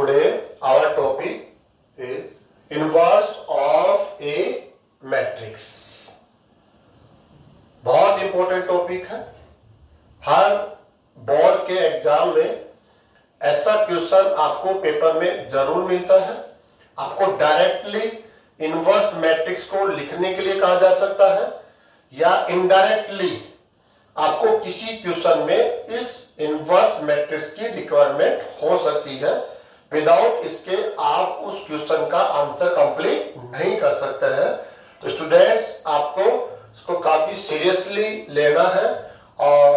Today our topic is inverse of a matrix. बहुत important topic है। हर board के exam में ऐसा क्वेश्चन आपको पेपर में जरूर मिलता है। आपको डायरेक्टली इनवर्स मैट्रिक्स को लिखने के लिए कहा जा सकता है या इनडायरेक्टली आपको किसी क्वेश्चन में इस इनवर्स मैट्रिक्स की रिक्वायरमेंट हो सकती है। विदाउट इसके आप उस क्वेश्चन का आंसर कंप्लीट नहीं कर सकते हैं। तो स्टूडेंट्स आपको इसको काफी सीरियसली लेना है और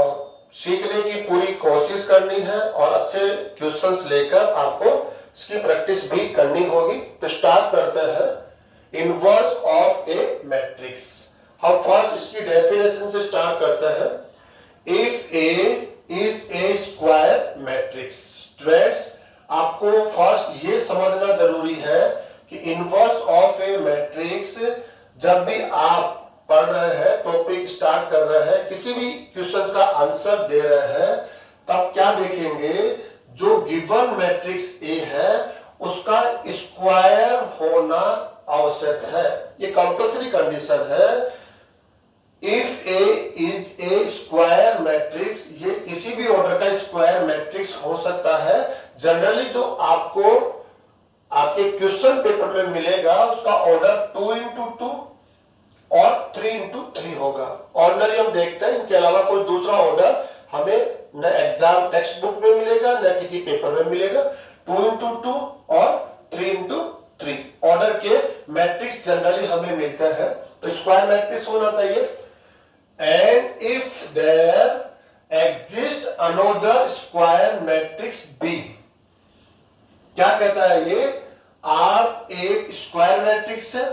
सीखने की पूरी कोशिश करनी है और अच्छे क्वेश्चंस लेकर आपको इसकी प्रैक्टिस भी करनी होगी। तो स्टार्ट करते हैं इनवर्स ऑफ ए मैट्रिक्स। हम फर्स्ट इसकी डेफिनेशन से स्टार्ट करते हैं। If A is a square matrix. Students आपको फर्स्ट ये समझना जरूरी है कि इनवर्स ऑफ ए मैट्रिक्स जब भी आप पढ़ रहे हैं, टॉपिक स्टार्ट कर रहे हैं, किसी भी क्वेश्चन का आंसर दे रहे हैं, तब क्या देखेंगे, जो गिवन मैट्रिक्स ए है उसका स्क्वायर होना आवश्यक है। ये कंपल्सरी कंडीशन है। If A is a square matrix, ये किसी भी ऑर्डर का स्क्वायर मैट्रिक्स हो सकता है। जनरली जो आपको आपके क्वेश्चन पेपर में मिलेगा उसका ऑर्डर 2x2 और 3x3 होगा। ऑर्डिनरी हम देखते हैं, इनके अलावा कोई दूसरा ऑर्डर हमें न एग्जाम टेक्स्ट बुक में मिलेगा न किसी पेपर में मिलेगा। 2x2 और 3x3 ऑर्डर के मैट्रिक्स जनरली हमें मिलते हैं। तो स्क्वायर मैट्रिक्स होना चाहिए। And if there exist another square matrix B, क्या कहता है ये, आप एक स्क्वायर मैट्रिक्स है।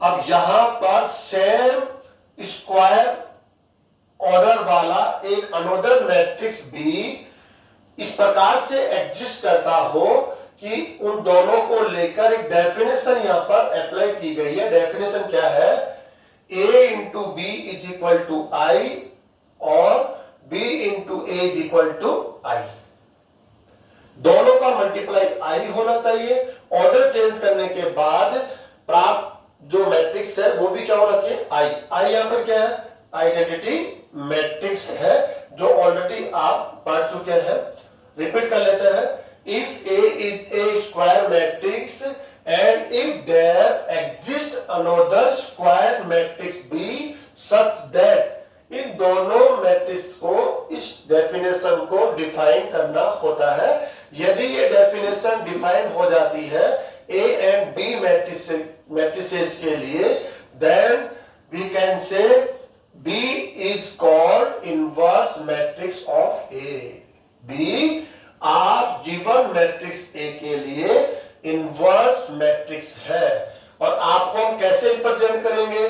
अब यहां पर सेम स्क्वायर ऑर्डर वाला एक अनदर मैट्रिक्स भी इस प्रकार से एग्जिस्ट करता हो कि उन दोनों को लेकर एक डेफिनेशन यहां पर अप्लाई की गई है। डेफिनेशन क्या है, a into B is equal to I और b into A is equal to I. दोनों का मल्टीप्लाई आई होना चाहिए। ऑर्डर चेंज करने के बाद प्राप्त जो मैट्रिक्स है वो भी क्या होना चाहिए, आई। आई यहां पर क्या है, आइडेंटिटी मैट्रिक्स है जो ऑलरेडी आप पढ़ चुके हैं। रिपीट कर लेते हैं। If A is a square matrix and if there exist another square matrix B such that, इन दोनों मैट्रिक्स को इस डेफिनेशन को डिफाइन करना होता है। यदि ये डेफिनेशन डिफाइन हो जाती है ए एंड बी मैट्रिसेस के लिए, then we can say B is called inverse matrix of A. B आप गिवन मैट्रिक्स A के लिए इनवर्स मैट्रिक्स है। और आपको हम कैसे रिप्रेजेंट करेंगे,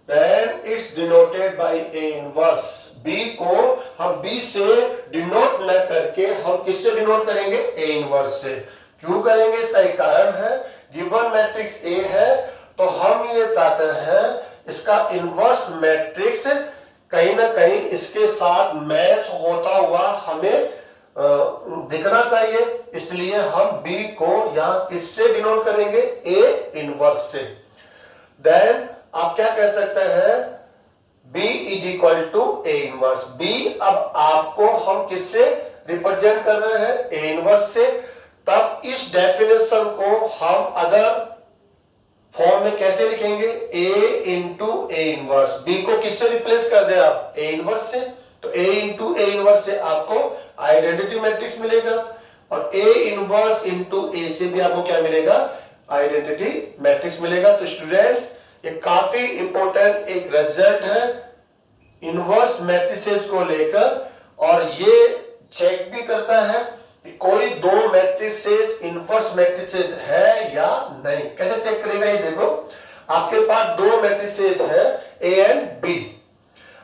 then it's denoted by A inverse. B को हम B से डिनोट न करके हम किससे डिनोट करेंगे, A इनवर्स से। क्यों करेंगे, इसका एक कारण है। गिवन मैट्रिक्स A है तो हम ये चाहते हैं इसका इनवर्स मैट्रिक्स कहीं ना कहीं इसके साथ मैच होता हुआ हमें दिखना चाहिए। इसलिए हम B को यहां किससे डिनोट करेंगे, A इनवर्स से। देन आप क्या कह सकते हैं, B is equal to A inverse. B अब आपको हम किससे रिप्रेजेंट कर रहे हैं, A इनवर्स से। तब इस डेफिनेशन को हम अदर फॉर्म में कैसे लिखेंगे, A into A inverse. B को किससे रिप्लेस कर दे आप, A इनवर्स से। तो A इंटू ए इनवर्स से आपको आइडेंटिटी मैट्रिक्स मिलेगा और A इनवर्स इंटू ए से भी आपको क्या मिलेगा, आइडेंटिटी मैट्रिक्स मिलेगा। तो स्टूडेंट्स ये काफी इंपॉर्टेंट एक रिजल्ट है इनवर्स मैट्रिसेस को लेकर, और ये चेक भी करता है कि कोई दो मैट्रिसेस इनवर्स मैट्रिसेस है या नहीं। कैसे चेक करेगा, ये देखो, आपके पास दो मैट्रिसेस है A एंड B।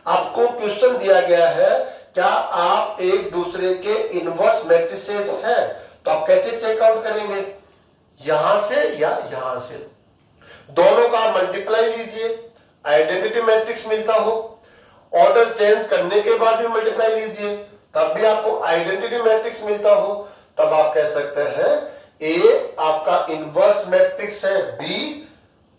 आपको क्वेश्चन दिया गया है क्या आप एक दूसरे के इनवर्स मैट्रिसेस हैं, तो आप कैसे चेकआउट करेंगे, यहां से या यहां से। दोनों का मल्टीप्लाई लीजिए, आइडेंटिटी मैट्रिक्स मिलता हो। ऑर्डर चेंज करने के बाद भी मल्टीप्लाई लीजिए, तब भी आपको आइडेंटिटी मैट्रिक्स मिलता हो। तब आप कह सकते हैं ए आपका इनवर्स मैट्रिक्स है, बी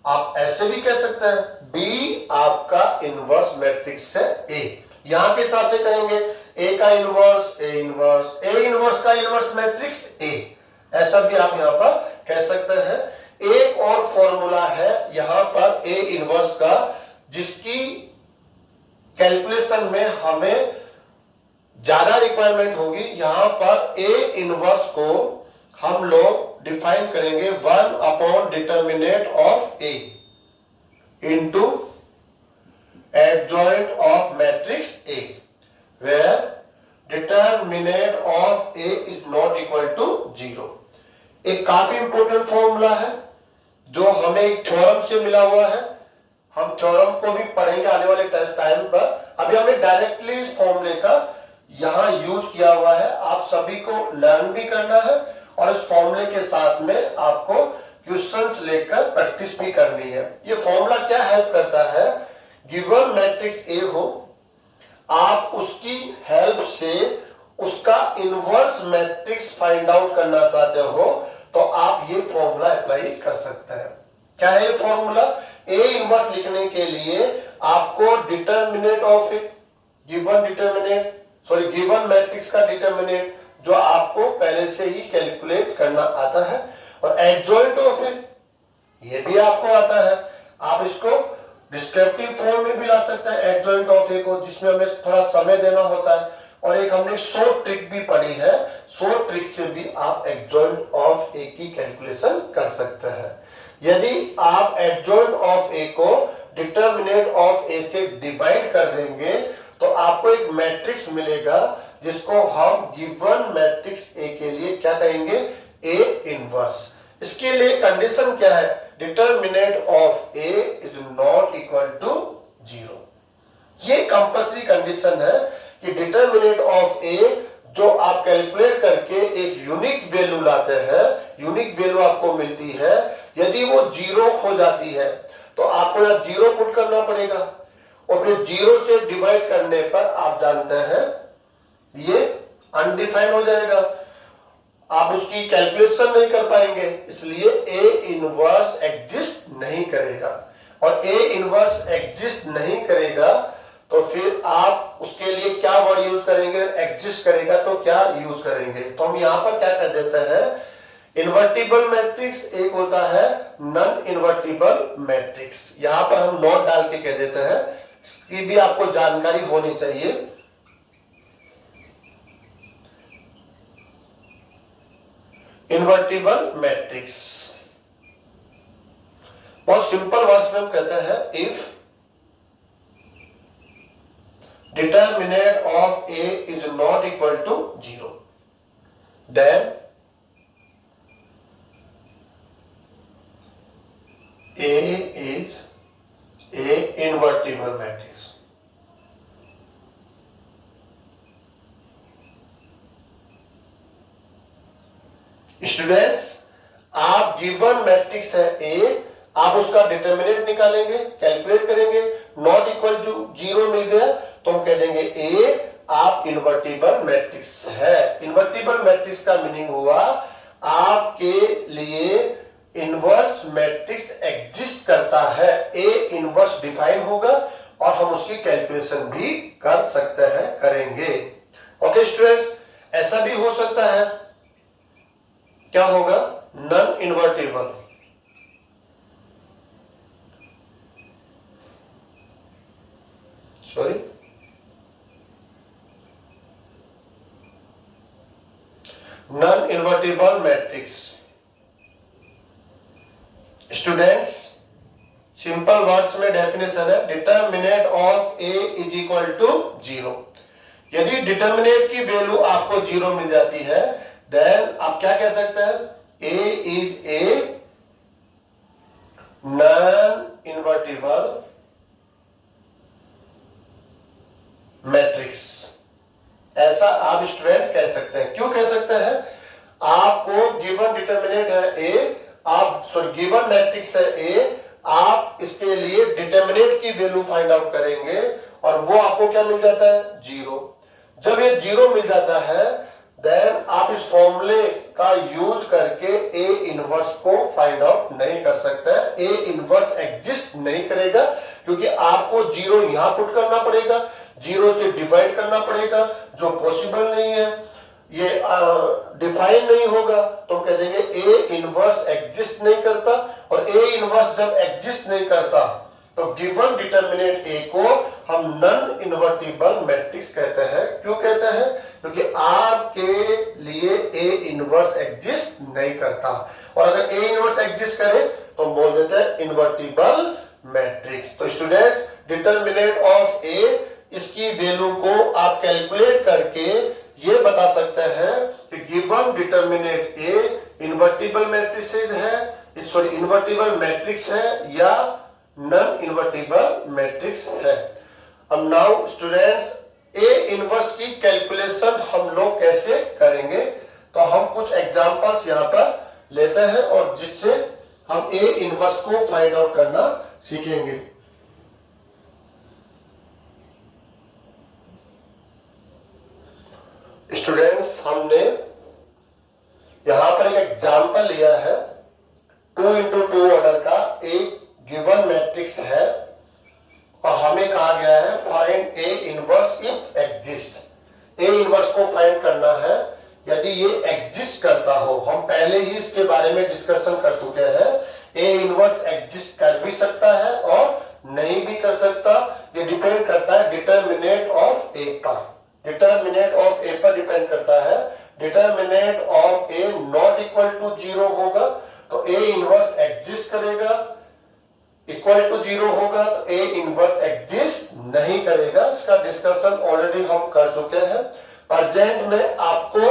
आप ऐसे भी कह सकते हैं बी आपका इनवर्स मैट्रिक्स है ए। यहां के हिसाब से कहेंगे ए का inverse, A inverse, A inverse का इनवर्स मैट्रिक्स ए, ऐसा भी आप यहां पर कह सकते हैं। एक और फॉर्मूला है यहां पर ए इनवर्स का, जिसकी कैलकुलेशन में हमें ज्यादा रिक्वायरमेंट होगी। यहां पर ए इनवर्स को हम लोग डिफाइन करेंगे 1 upon determinant of A into adjoint of matrix A, where determinant of A is not equal to 0। एक काफी इंपॉर्टेंट फॉर्मूला है जो हमें एक थ्योरम से मिला हुआ है। हम थ्योरम को भी पढ़ेंगे आने वाले टाइम पर। अभी हमें डायरेक्टली इस फॉर्मूले का यहां यूज किया हुआ है, आप सभी को लर्न भी करना है और इस फॉर्मूले के साथ में आपको क्वेश्चंस लेकर प्रैक्टिस भी करनी है। ये फॉर्मूला क्या हेल्प करता है, गिवन मैट्रिक्स ए हो, आप उसकी हेल्प से उसका इनवर्स मैट्रिक्स फाइंड आउट करना चाहते हो तो आप ये फॉर्मूला अप्लाई कर सकते हैं। क्या है ये फॉर्मूला, ए इनवर्स लिखने के लिए आपको determinant of A given matrix का डिटर्मिनेंट जो आपको पहले से ही कैलकुलेट करना आता है, और एडजॉइंट ऑफ ए ये भी आपको आता है। आप इसको डिस्क्रिप्टिव फॉर्म में भी ला सकते हैं एडजॉइंट ऑफ ए को, जिसमें हमें थोड़ा समय देना होता है। और एक हमने शॉर्ट ट्रिक भी पढ़ी है, शॉर्ट ट्रिक से भी आप एडजॉइंट ऑफ ए की कैलकुलेशन कर सकते हैं। यदि आप एडजॉइंट ऑफ ए को डिटर्मिनेंट ऑफ ए से डिवाइड कर देंगे तो आपको एक मैट्रिक्स मिलेगा जिसको हम गिवन मैट्रिक्स ए के लिए क्या कहेंगे, ए इनवर्स। इसके लिए कंडीशन क्या है, determinant of A is not equal to 0। ये कंपल्सरी कंडीशन है कि डिटर्मिनेंट ऑफ ए जो आप कैलकुलेट करके एक यूनिक वैल्यू लाते हैं, यूनिक वैल्यू आपको मिलती है, यदि वो 0 हो जाती है तो आपको यहां 0 पुट करना पड़ेगा, और फिर 0 से डिवाइड करने पर आप जानते हैं ये अनडिफाइंड हो जाएगा, आप उसकी कैलकुलेशन नहीं कर पाएंगे, इसलिए ए इनवर्स एग्जिस्ट नहीं करेगा। और ए इनवर्स एग्जिस्ट नहीं करेगा तो फिर आप उसके लिए क्या वर्ड यूज करेंगे, एग्जिस्ट करेगा तो क्या यूज करेंगे। तो हम यहां पर क्या कर देते हैं, इन्वर्टिबल मैट्रिक्स, एक होता है नॉन इन्वर्टिबल मैट्रिक्स। यहां पर हम नोट डाल के कह देते हैं, इसकी भी आपको जानकारी होनी चाहिए। इन्वर्टिबल मैट्रिक्स बहुत सिंपल वर्ड्स में हम कहते हैं, if determinant of A is not equal to 0 then A is a invertible matrix. Students, आप गिवन मैट्रिक्स है ए, आप उसका डिटर्मिनेंट निकालेंगे, कैलकुलेट करेंगे, नॉट इक्वल टू 0 मिल गया तो हम कह देंगे ए आप इन्वर्टिबल मैट्रिक्स है। इन्वर्टिबल मैट्रिक्स का मीनिंग हुआ आपके लिए इनवर्स मैट्रिक्स एग्जिस्ट करता है, ए इनवर्स डिफाइन होगा और हम उसकी कैलकुलेशन भी कर सकते हैं, करेंगे। ओके स्टूडेंट्स, ऐसा भी हो सकता है, क्या होगा, non invertible, sorry non invertible matrix. Students, simple words में डेफिनेशन है, determinant of A is equal to 0। यदि डिटर्मिनेंट की वैल्यू आपको 0 मिल जाती है देन आप क्या कह सकते हैं, A is a non invertible matrix. ऐसा आप स्टूडेंट कह सकते हैं। क्यों कह सकते हैं, आपको गिवन डिटर्मिनेंट है ए, आप गिवन मैट्रिक्स है ए, आप इसके लिए डिटर्मिनेंट की वैल्यू फाइंड आउट करेंगे और वो आपको क्या मिल जाता है, 0। जब ये 0 मिल जाता है देन आप इस फॉर्मूले का यूज करके ए इनवर्स को फाइंड आउट नहीं कर सकते हैं। ए इनवर्स एग्जिस्ट नहीं करेगा, क्योंकि आपको जीरो यहां पुट करना पड़ेगा, जीरो से डिवाइड करना पड़ेगा, जो पॉसिबल नहीं है, ये डिफाइन नहीं होगा। तो हम कह देंगे ए इनवर्स एग्जिस्ट नहीं करता। और ए इनवर्स जब एग्जिस्ट नहीं करता तो गिवन डिटर्मिनेंट ए को हम नॉन इन्वर्टिबल मैट्रिक्स कहते हैं। क्यों कहते हैं? क्योंकि आपके लिए ए इनवर्स एग्जिस्ट नहीं करता, और अगर ए इनवर्स एग्जिस्ट करे तो हम बोल देते हैं इन्वर्टिबल मैट्रिक्स। तो स्टूडेंट्स, डिटर्मिनेंट ऑफ ए, इसकी वैल्यू को आप कैलकुलेट करके ये बता सकते हैं कि गिवन डिटर्मिनेंट ए इन्वर्टिबल मैट्रिक्स है, सॉरी इन्वर्टिबल मैट्रिक्स है या नॉन इन्वर्टिबल मैट्रिक्स है। अब नाउ स्टूडेंट्स, ए इनवर्स की कैलकुलेशन हम लोग कैसे करेंगे? तो हम कुछ एग्जांपल्स यहां पर लेते हैं और जिससे हम ए इनवर्स को फाइंड आउट करना सीखेंगे। स्टूडेंट्स, हमने यहां पर एक एग्जांपल लिया है। 2 इंटू 2 ऑर्डर का एक गिवन मैट्रिक्स है और हमें कहा गया है find A inverse if exist. A inverse को फाइंड करना है यदि ये एग्जिस्ट करता हो। हम पहले ही इसके बारे में डिस्कशन कर चुके हैं। ए इनवर्स एग्जिस्ट कर भी सकता है और नहीं भी कर सकता, ये डिपेंड करता है डिटर्मिनेंट ऑफ ए पर। डिटर्मिनेंट ऑफ ए पर डिपेंड करता है। Determinant of A not equal to 0 होगा तो ए इनवर्स एग्जिस्ट करेगा, इक्वल टू 0 होगा तो ए इनवर्स एग्जिस्ट नहीं करेगा। इसका डिस्कशन ऑलरेडी हम कर चुके हैं। प्रेजेंट में आपको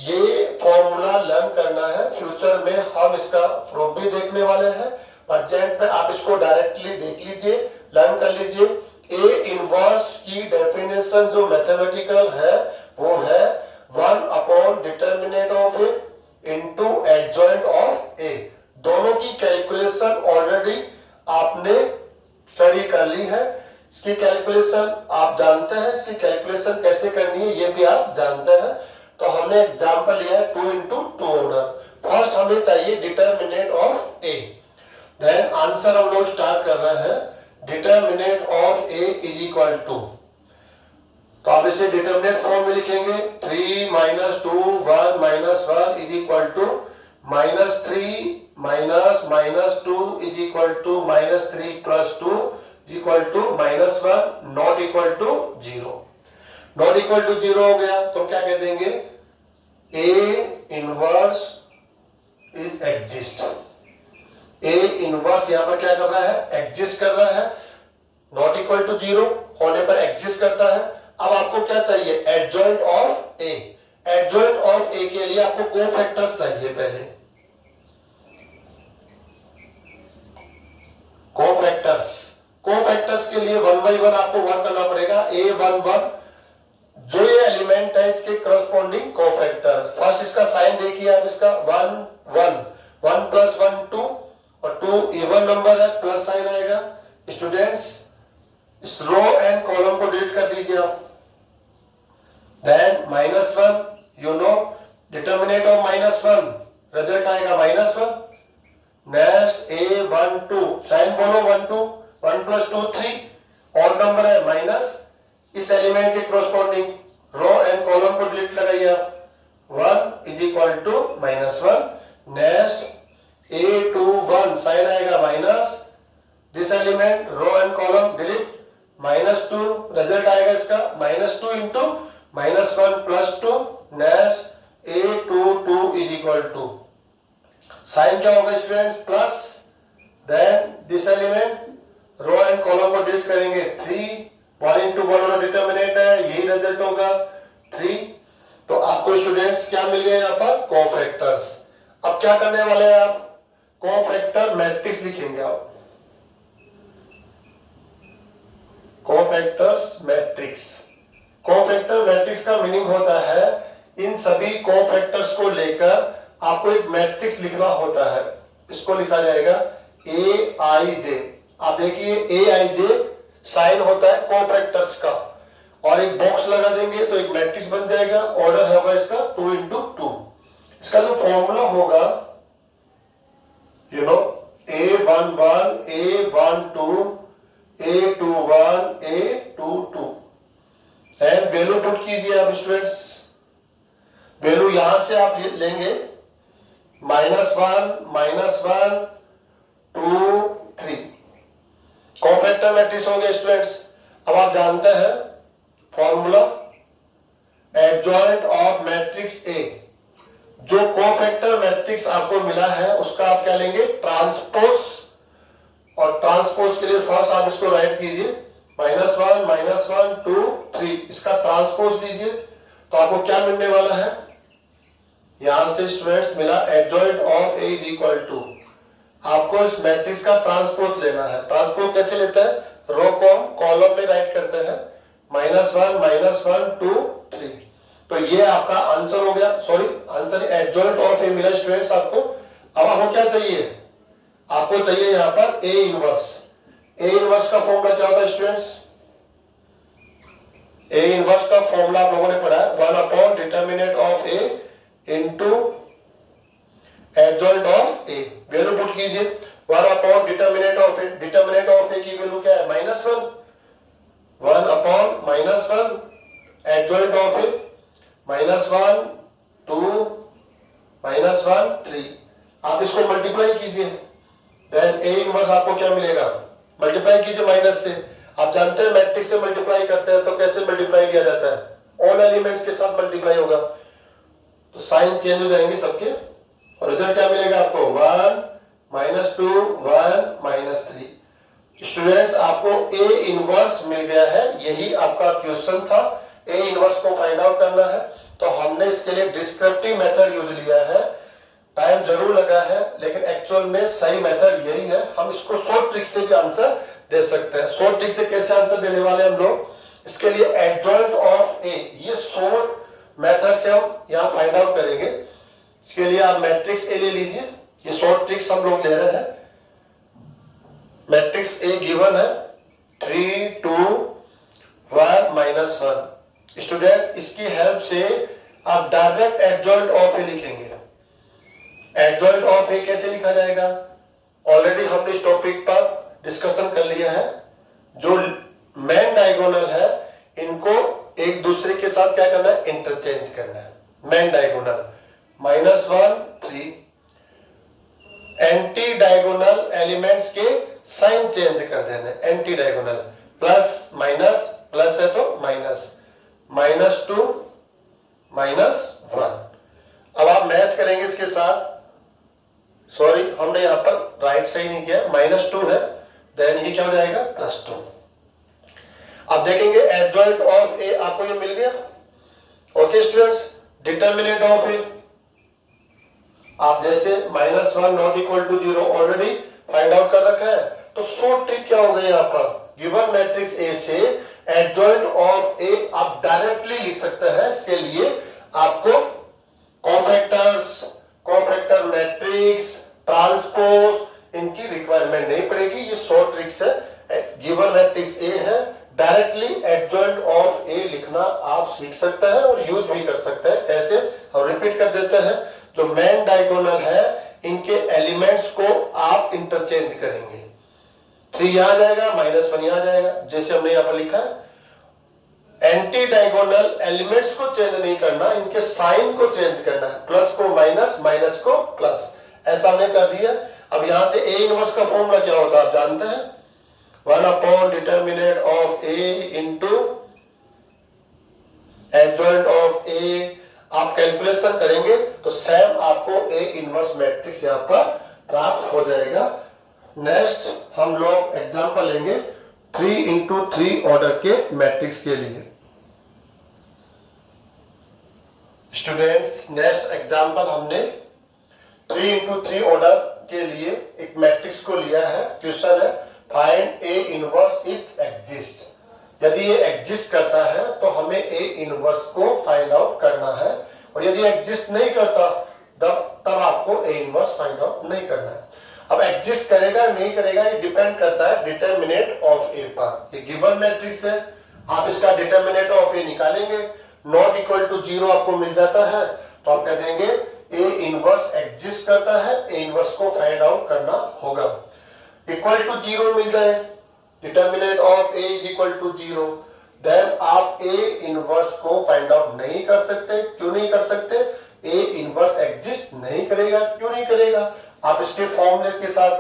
ये फॉर्मूला लर्न करना है, फ्यूचर में हम इसका प्रूफ भी देखने वाले हैं। प्रेजेंट में आप इसको डायरेक्टली देख लीजिए, लर्न कर लीजिए। ए इनवर्स की डेफिनेशन जो मैथमेटिकल है वो है 1 upon determinant of A into adjoint of A. दोनों की कैलकुलेशन ऑलरेडी आपने स्टडी कर ली है। इसकी कैलकुलेशन आप जानते हैं, इसकी कैलकुलेशन कैसे करनी है ये भी आप जानते हैं। तो हमने एग्जांपल लिया है 2 इंटू 2 ऑर्डर। फर्स्ट हमें चाहिए determinant of A, then answer हम लोग स्टार्ट कर रहे हैं। Determinant of A is equal to, तो आप इसे डिटर्मिनेंट फॉर्म में लिखेंगे 3 minus 2 1 minus 1 is equal to minus 3 minus minus 2 is equal to minus 3 plus 2 equal to minus 1 not equal to 0। Not equal to 0 हो गया तो क्या कह देंगे? A inverse is exist. A inverse यहां पर क्या कर रहा है? एग्जिस्ट कर रहा है। नॉट इक्वल टू 0 होने पर एग्जिस्ट करता है। अब आपको क्या चाहिए? Adjoint of A. Adjoint of A के लिए आपको कोफैक्टर्स चाहिए। पहले कोफैक्टर्स के लिए 1 बाई 1 आपको वर्क करना पड़ेगा। A11 जो ये एलिमेंट है इसके करस्पॉन्डिंग कोफैक्टर। फर्स्ट इसका साइन देखिए आप, इसका 1 1 1 प्लस 1 2 और 2 इवन नंबर है, प्लस साइन आएगा। स्टूडेंट्स, इस रो एंड कॉलम को डिलीट कर दीजिए आप। Then minus 1, you know determinant of minus 1, result आएगा माइनस 1। नेक्स्ट A12 साइन बोलो 1 2 1 प्लस 2 3 और नंबर है माइनस। इस एलिमेंट के करस्पॉन्डिंग रो एंड कॉलम को डिलीट लगाइए आप। 1 is equal to minus 1। Next A21 sign आएगा minus, this element row and column delete, minus 2 result आएगा इसका minus 2 into minus 1 plus 2। Next A22 is equal to sign क्या होगा students? Plus. Then this element row and column को delete करेंगे 3 1 into 1 determinant है, यही result होगा 3। तो आपको स्टूडेंट्स क्या मिल गया यहाँ पर? कोफैक्टर्स। अब क्या करने वाले हैं आप? कोफैक्टर मैट्रिक्स लिखेंगे आप। Cofactors matrix. कोफैक्टर मैट्रिक्स का मीनिंग होता है इन सभी कोफैक्टर्स को लेकर आपको एक मैट्रिक्स लिखना होता है। इसको लिखा जाएगा Aij। आप देखिए Aij साइन होता है कोफैक्टर्स का, और एक बॉक्स लगा देंगे तो एक मैट्रिक्स बन जाएगा। ऑर्डर होगा इसका 2 इंटू 2। इसका जो फॉर्मूला होगा A11 A12 A21 A22 and value put कीजिए आप स्टूडेंट्स। वैल्यू यहां से आप लेंगे -1 2 3 कोफैक्टर मैट्रिक्स हो गया स्टूडेंट्स। अब आप जानते हैं फॉर्मूला एडजॉइंट ऑफ मैट्रिक्स ए। जो कोफैक्टर मैट्रिक्स आपको मिला है उसका आप क्या लेंगे, ट्रांसपोज। और ट्रांसपोज के लिए फर्स्ट आप इसको राइट कीजिए -1 2 3, इसका ट्रांसपोज लीजिए तो आपको क्या मिलने वाला है। यहां से स्टूडेंट्स मिला adjoint of A is equal to, आपको इस मैट्रिक्स का ट्रांसपोज लेना है। ट्रांसपोज कैसे लेते हैं, रो को कॉलम में राइट करते हैं -1 2 3। तो ये आपका आंसर हो गया। सॉरी, आंसर एडजॉइंट ऑफ ए मिला स्टूडेंट्स आपको। अब आपको क्या चाहिए, आपको चाहिए यहां पर ए इनवर्स। ए इनवर्स का फॉर्मूला क्या होता है स्टूडेंट्स, ए इनवर्स का फॉर्मूला आप लोगों ने पढ़ा है 1 determinant of A into adjoint of A. Value put कीजिए 1 determinant of A. Determinant of A की वैल्यू क्या है -1 1 एडजॉइंट ऑफ ए -1 2 -1 3। आप इसको मल्टीप्लाई कीजिए, देन ए इनवर्स आपको क्या मिलेगा, मल्टीप्लाई कीजिए माइनस से। आप जानते हैं मैट्रिक्स से मल्टीप्लाई करते हैं तो कैसे मल्टीप्लाई किया जाता है, ऑल एलिमेंट्स के साथ मल्टीप्लाई होगा तो साइन चेंज हो जाएंगे सबके, और रिजल्ट क्या मिलेगा आपको 1 -2 1 -3। स्टूडेंट्स आपको ए इनवर्स मिल गया है, यही आपका क्वेश्चन था। ए इनवर्स को फाइंड आउट करना है तो हमने इसके लिए डिस्क्रिप्टिव मेथड यूज लिया है। टाइम जरूर लगा है लेकिन एक्चुअल में सही मेथड यही है। हम इसको शॉर्ट ट्रिक से भी आंसर दे सकते हैं। शॉर्ट ट्रिक से कैसे आंसर देने वाले हम लोग, इसके लिए एडजॉइंट ऑफ ए, ये शॉर्ट मेथड से हम यहां फाइंड आउट करेंगे। इसके लिए आप मैट्रिक्स ए ले लीजिए, ये शॉर्ट ट्रिक्स हम लोग ले रहे हैं। मैट्रिक्स ए गिवन है 3 2 1 -1। स्टूडेंट इसकी हेल्प से आप डायरेक्ट एडजॉइंट ऑफ ए लिखेंगे। एडजॉइंट ऑफ ए कैसे लिखा जाएगा, ऑलरेडी हमने इस टॉपिक पर डिस्कशन कर लिया है। जो मेन डायगोनल है इनको एक दूसरे के साथ क्या करना है, इंटरचेंज करना है। Main diagonal -1 3, anti diagonal elements के साइन चेंज कर देना। Anti diagonal plus minus, plus है तो माइनस, -2 -1। अब आप मैच करेंगे इसके साथ। सॉरी, हमने यहां पर राइट सही नहीं किया, -2 है, देन ये क्या हो जाएगा +2। अब देखेंगे एडजॉइंट ऑफ ए आपको ये मिल गया। Okay students, determinant of A आप जैसे -1 not equal to 0 already find out कर रखा है, तो शॉर्ट ट्रिक क्या हो गई यहां पर, गिवन मैट्रिक्स ए से एडजॉइंट ऑफ ए आप डायरेक्टली लिख सकते हैं। इसके लिए आपको कोफैक्टर्स, कोफैक्टर मैट्रिक्स, ट्रांसपोज इनकी रिक्वायरमेंट नहीं पड़ेगी। ये शॉर्ट ट्रिक्स है। गिवन मैट्रिक्स ए है, डायरेक्टली एडजॉइंट ऑफ ए लिखना आप सीख सकते हैं और यूज भी कर सकते हैं। कैसे, हम रिपीट कर देते हैं। जो मेन डायगोनल है इनके एलिमेंट्स को आप इंटरचेंज करेंगे। 3 यहां जाएगा, -1 यहां जाएगा, जैसे हमने यहां पर लिखा है। एंटी डायगोनल एलिमेंट्स को चेंज नहीं करना, इनके साइन को चेंज करना है। प्लस को माइनस, माइनस को प्लस, ऐसा हमने कर दिया। अब यहां से ए इनवर्स का फॉर्मूला क्या होता है आप जानते हैं, 1 determinant of A into adjoint of A. आप कैलकुलेशन करेंगे तो सेम आपको ए इनवर्स मैट्रिक्स यहां पर प्राप्त हो जाएगा। नेक्स्ट हम लोग एग्जांपल लेंगे 3 इंटू 3 ऑर्डर के मैट्रिक्स के लिए। स्टूडेंट्स नेक्स्ट एग्जांपल हमने 3 इंटू 3 ऑर्डर के लिए एक मैट्रिक्स को लिया है। क्वेश्चन है find A inverse if exist. यदि ये एग्जिस्ट करता है तो हमें ए इनवर्स को फाइंड आउट करना है, और यदि एग्जिस्ट नहीं करता तब आपको ए इनवर्स फाइंड आउट नहीं करना है। अब एग्जिस्ट करेगा नहीं करेगा ये डिपेंड करता है डिटर्मिनेंट ऑफ ए पर। ये गिवन मैट्रिक्स है, आप इसका डिटर्मिनेंट ऑफ ए निकालेंगे, नॉट इक्वल टू 0 आपको मिल जाता है, तो आप कह देंगे ए इनवर्स एग्जिस्ट करता है, ए इनवर्स को फाइंड आउट करना होगा। इक्वल टू 0 मिल जाए, determinant of A is equal to 0, then आप ए इनवर्स को फाइंड आउट नहीं कर सकते। क्यों नहीं कर सकते? ए इनवर्स एग्जिस्ट नहीं करेगा। क्यों नहीं करेगा? आप इसके फॉर्मूले के साथ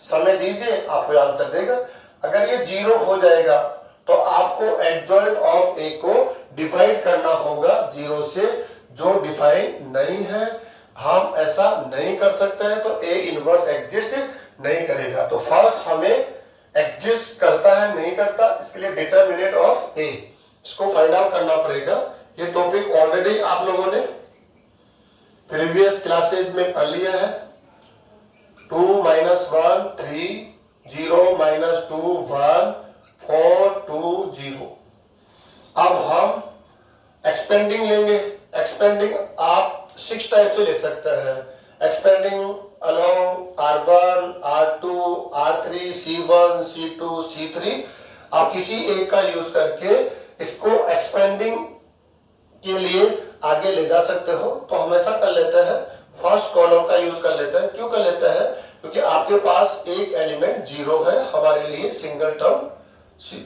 समय दीजिए, आपको आंसर देगा। अगर ये 0 हो जाएगा तो आपको एडजॉइंट ऑफ ए को डिवाइड करना होगा 0 से, जो डिफाइन नहीं है। हम ऐसा नहीं कर सकते हैं, तो ए इनवर्स एग्जिस्ट नहीं करेगा। तो फर्स्ट हमें एग्जिस्ट करता है नहीं करता, इसके लिए डिटर्मिनेंट ऑफ ए इसको फाइंड आउट करना पड़ेगा। ये टॉपिक ऑलरेडी आप लोगों ने प्रीवियस क्लासेज में पढ़ लिया है। 2 - 1 3 0 - 2 1 4 2 0। अब हम एक्सपेंडिंग लेंगे। एक्सपेंडिंग आप 6 टाइप से ले सकते हैं। Expanding along R1 R2 R3 C1 C2 C3, आप किसी एक का यूज करके इसको एक्सपेंडिंग के लिए आगे ले जा सकते हो। तो हम ऐसा कर लेते हैं, फर्स्ट कॉलम का यूज कर लेते हैं। क्यों कर लेते हैं? क्योंकि आपके पास एक एलिमेंट 0 है, हमारे लिए सिंगल टर्म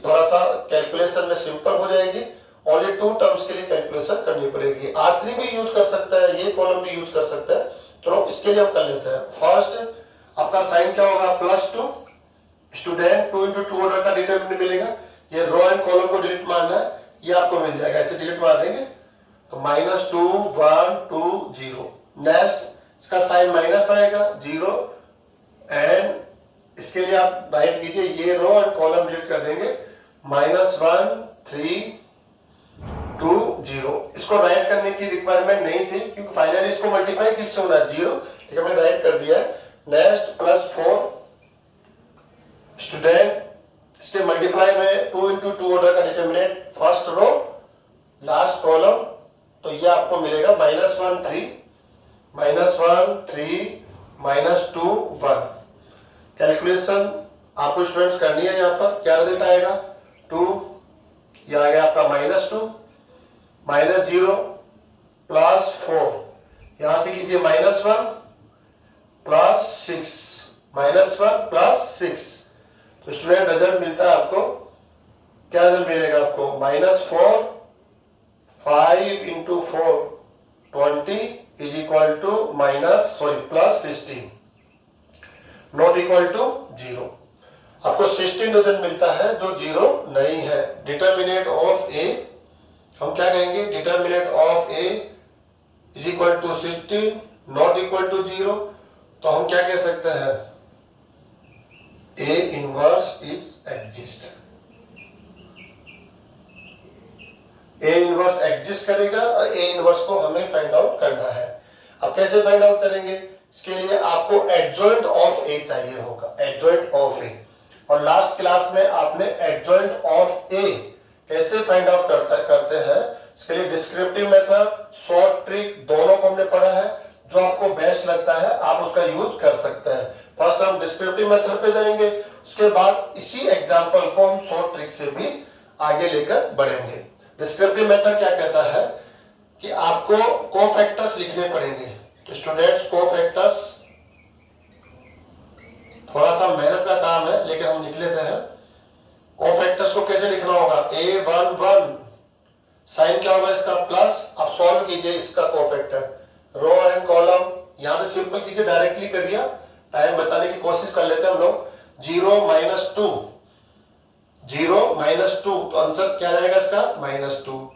थोड़ा सा कैलकुलेशन में सिंपल हो जाएगी, और ये 2 टर्म्स के लिए कैलकुलेशन करनी पड़ेगी। R3 भी यूज कर सकता है, ये कॉलम भी यूज कर सकता है। तो इसके लिए हम कर लेते हैं। फर्स्ट आपका साइन क्या होगा? +2। स्टूडेंट 2 × 2 ऑर्डर का डिटरमिनेंट मिलेगा। ये रो एंड कॉलम को डिलीट मारना है, ये आपको मिल जाएगा, ऐसे डिलीट मार देंगे तो -2 1 2 0। नेक्स्ट इसका साइन माइनस आएगा 0, एंड इसके लिए आप राइट कीजिए, ये रो एंड कॉलम डिलीट कर देंगे, -1 3 2 0। इसको राइट करने की रिक्वायरमेंट नहीं थी, क्योंकि फाइनली इसको मल्टीप्लाई किससे होना है? 0। ठीक है, मैंने राइट कर दिया है। नेक्स्ट +4। स्टूडेंट इसके मल्टीप्लाई में 2 × 2 ऑर्डर का determinant, first row last column, तो ये आपको मिलेगा -1 3 -2 1। कैलकुलेशन आपको स्टूडेंट्स करनी है। यहाँ पर क्या रिजल्ट आएगा? 2, ये आ गया आपका -2 -0 +4, यहां से कीजिए -1 +6 -1 +6। तो स्टूडेंट रिजल्ट मिलता है आपको, क्या रिजल्ट मिलेगा आपको? -4 5 × 4 20 is equal to +16, not equal to 0। आपको 16 रिजल्ट मिलता है, जो 0 नहीं है। डिटर्मिनेंट ऑफ ए हम क्या कहेंगे? Determinant of A is equal to 16, not equal to 0। तो हम क्या कह सकते हैं? A inverse is exist. A inverse exist करेगा, और ए इनवर्स को हमें फाइंड आउट करना है। अब कैसे फाइंड आउट करेंगे? इसके लिए आपको एडजॉइंट ऑफ ए चाहिए होगा, एडजॉइंट ऑफ ए। और लास्ट क्लास में आपने एडजॉइंट ऑफ ए कैसे फाइंड आउट करते हैं, इसके लिए डिस्क्रिप्टिव मेथड, शॉर्ट ट्रिक दोनों को हमने पढ़ा है। जो आपको बेस्ट लगता है आप उसका यूज कर सकते हैं। फर्स्ट हम डिस्क्रिप्टिव मेथड पे जाएंगे, उसके बाद इसी एग्जांपल को हम शॉर्ट ट्रिक से भी आगे लेकर बढ़ेंगे। डिस्क्रिप्टिव मेथड क्या कहता है कि आपको कोफैक्टर्स लिखने पड़ेंगे। तो स्टूडेंट्स कोफैक्टर्स थोड़ा सा मेहनत का काम है, लेकिन हम लिख लेते हैं। कोफैक्टर्स को कैसे लिखना होगा? A11 साइन क्या होगा इसका? प्लस। अब सॉल्व कीजिए इसका कोफैक्टर, रो एंड कॉलम यहां से सिंपल कीजिए, डायरेक्टली करिए, टाइम बचाने की कोशिश कर लेते हैं हम लोग। 0 - 2 0 - 2, तो आंसर क्या जाएगा इसका? -2।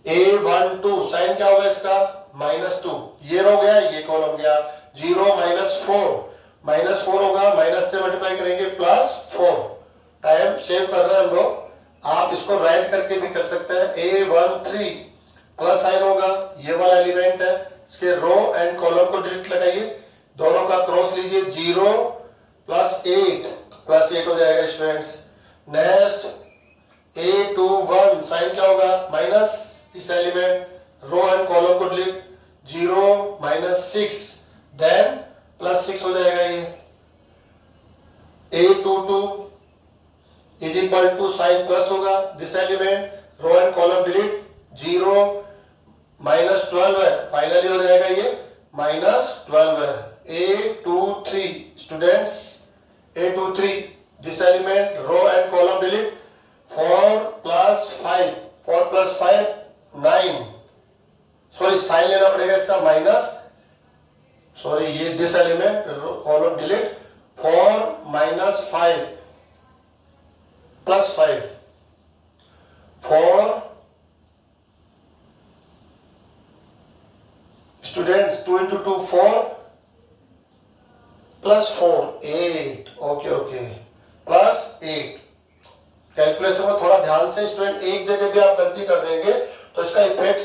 A12 साइन क्या होगा इसका? -2, ये रो गया, ये कॉलम गया। 0 - 4 -4 होगा, माइनस से मल्टीप्लाई करेंगे +4। टाइम सेव कर रहे हैं हम लोग, आप इसको राइट करके भी कर सकते हैं। A13 प्लस साइन होगा, ये वाला एलिमेंट है, इसके रो एंड कॉलम को डिलीट लगाइए, दोनों का क्रॉस लीजिए। 0 +8 +8 हो जाएगा स्टूडेंट्स। नेक्स्ट A21 साइन क्या होगा? माइनस, इस एलिमेंट रो एंड कॉलम को डिलीट। 0 - 6 देन +6 हो जाएगा ये। A22 is equal to sign plus होगा, this element row and column delete, 0 minus 12 है, फाइनली हो जाएगा ये -12 है। A23 students, A23 this element row and column delete, 4 plus 5, 4 plus 5 9, sorry sign लेना पड़ेगा इसका माइनस, सॉरी ये this element column delete, 4 minus 5 plus 5, 4 students 2 into 2 4 plus 4 8, okay plus 8। Calculation में थोड़ा ध्यान से स्टूडेंट, एक जगह भी आप गलती कर देंगे तो इसका इफेक्ट